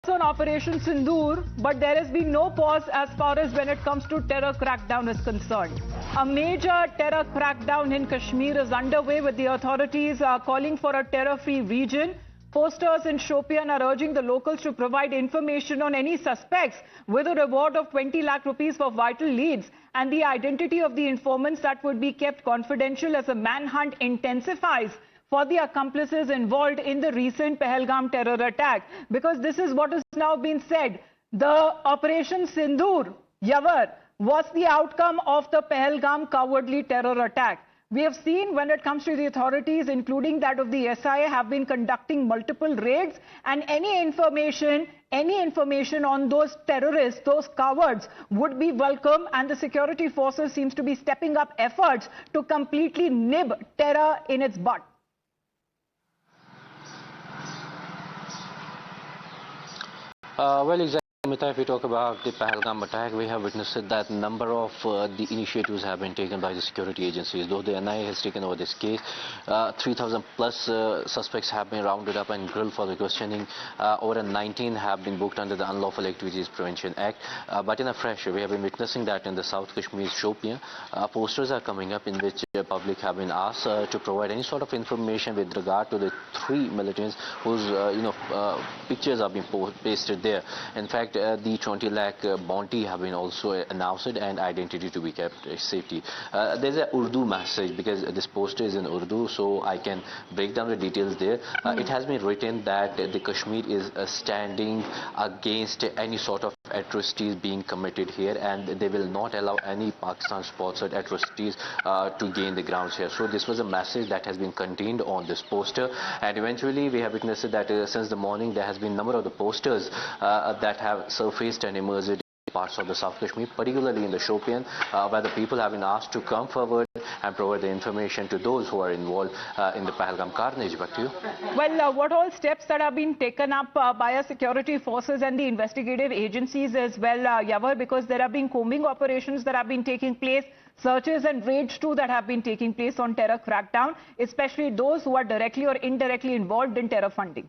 on Operation Sindur, but there has been no pause as far as when it comes to terror crackdown is concerned. A major terror crackdown in Kashmir is underway, with the authorities calling for a terror-free region. Posters in Shopian are urging the locals to provide information on any suspects with a reward of 20 lakh rupees for vital leads, and the identity of the informants that would be kept confidential as a manhunt intensifies for the accomplices involved in the recent Pahalgam terror attack. Because this is what has now been said. The Operation Sindur, Yavar, was the outcome of the Pahalgam cowardly terror attack. We have seen when it comes to the authorities, including that of the SIA, have been conducting multiple raids, and any information on those terrorists, those cowards, would be welcome, and the security forces seems to be stepping up efforts to completely nib terror in its bud. Well, exactly. If we talk about the Pahalgam attack, we have witnessed that number of the initiatives have been taken by the security agencies. Though the NIA has taken over this case, 3,000 plus suspects have been rounded up and grilled for the questioning. Over 19 have been booked under the Unlawful Activities Prevention Act. But in a fresh, we have been witnessing that in the South Kashmir Shopian, posters are coming up in which public have been asked to provide any sort of information with regard to the 3 militants whose pictures are being pasted there. In fact, the 20 lakh bounty have been also announced and identity to be kept safety. There's a Urdu message because this poster is in Urdu, so I can break down the details there. It has been written that the Kashmir is standing against any sort of atrocities being committed here, and they will not allow any Pakistan-sponsored atrocities to gain the grounds here. So this was a message that has been contained on this poster, and eventually we have witnessed that since the morning there has been a number of the posters that have surfaced and emerged in parts of the South Kashmir, particularly in the Shopian, where the people have been asked to come forward and provide the information to those who are involved in the Pahalgam carnage. Back to you. Well, what all steps that have been taken up by our security forces and the investigative agencies as well, Yavar, because there have been combing operations that have been taking place, searches and raids too that have been taking place on terror crackdown, especially those who are directly or indirectly involved in terror funding.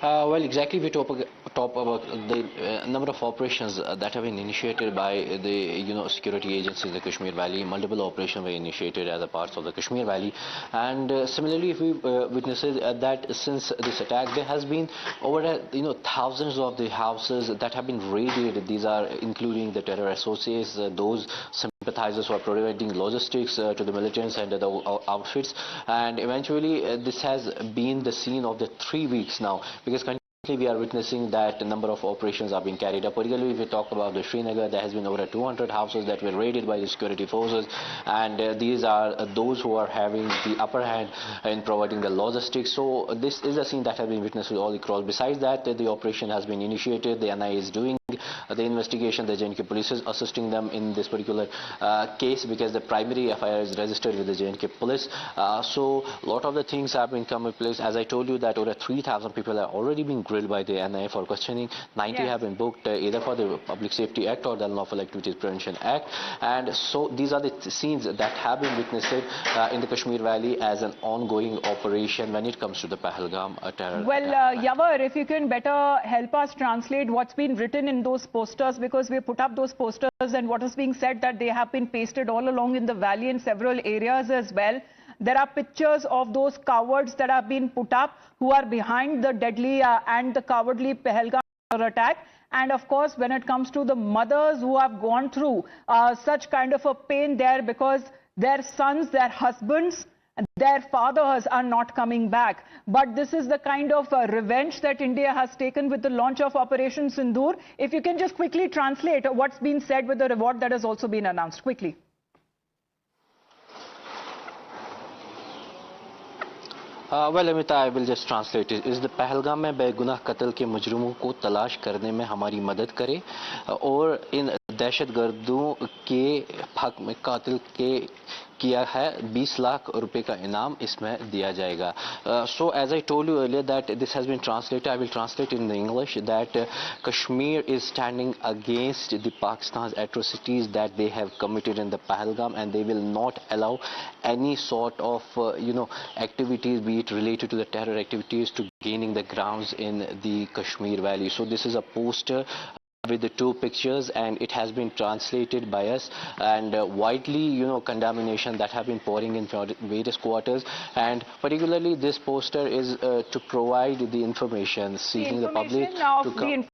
Well, exactly. We talk about the number of operations that have been initiated by the security agencies in the Kashmir Valley. Multiple operations were initiated as a part of the Kashmir Valley, and similarly, if we witness that since this attack, there has been over thousands of the houses that have been raided. These are including the terror associates, those sympathizers who are providing logistics to the militants and the outfits, and eventually this has been the scene of the 3 weeks now, because currently we are witnessing that a number of operations are being carried out. Particularly if we talk about the Srinagar, there has been over 200 houses that were raided by the security forces, and these are those who are having the upper hand in providing the logistics. So this is a scene that has been witnessed all across. Besides that, the operation has been initiated. The NIA is doing the investigation. The JNK police is assisting them in this particular case, because the primary FIR is registered with the JNK police. So a lot of the things have been come in place. As I told you that over 3,000 people have already been grilled by the NIA for questioning. 90 have been booked either for the Public Safety Act or the Unlawful Activities Prevention Act. And so these are the scenes that have been witnessed in the Kashmir Valley as an ongoing operation when it comes to the Pahalgam terror. Well, Yavar, if you can better help us translate what's been written in those posters, because we put up those posters, and what is being said that they have been pasted all along in the valley in several areas as well. There are pictures of those cowards that have been put up who are behind the deadly and the cowardly Pahalgam attack. And of course, when it comes to the mothers who have gone through such kind of a pain there, because their sons, their husbands, their fathers are not coming back. But this is the kind of revenge that India has taken with the launch of Operation Sindur. If you can just quickly translate what's been said with the reward that has also been announced. Quickly. Well, Amita, I will just translate it. इस पहलगाम में बेगुनाह कत्ल के मुजरिमों को तलाश करने में हमारी मदद करें और इन दहशतगर्दों के हक में कातिल के किया है 20 लाख रुपए का इनाम इसमें दिया जाएगा. So as I told you earlier that this has been translated, I will translate in the English that Kashmir is standing against the Pakistan's atrocities that they have committed in the Pahalgam, and they will not allow any sort of activities, be it related to the terror activities, to gaining the grounds in the Kashmir Valley. So this is a poster with the two pictures, and it has been translated by us, and widely condemnation that have been pouring in various quarters, and particularly this poster is to provide the information, seeking the public to come.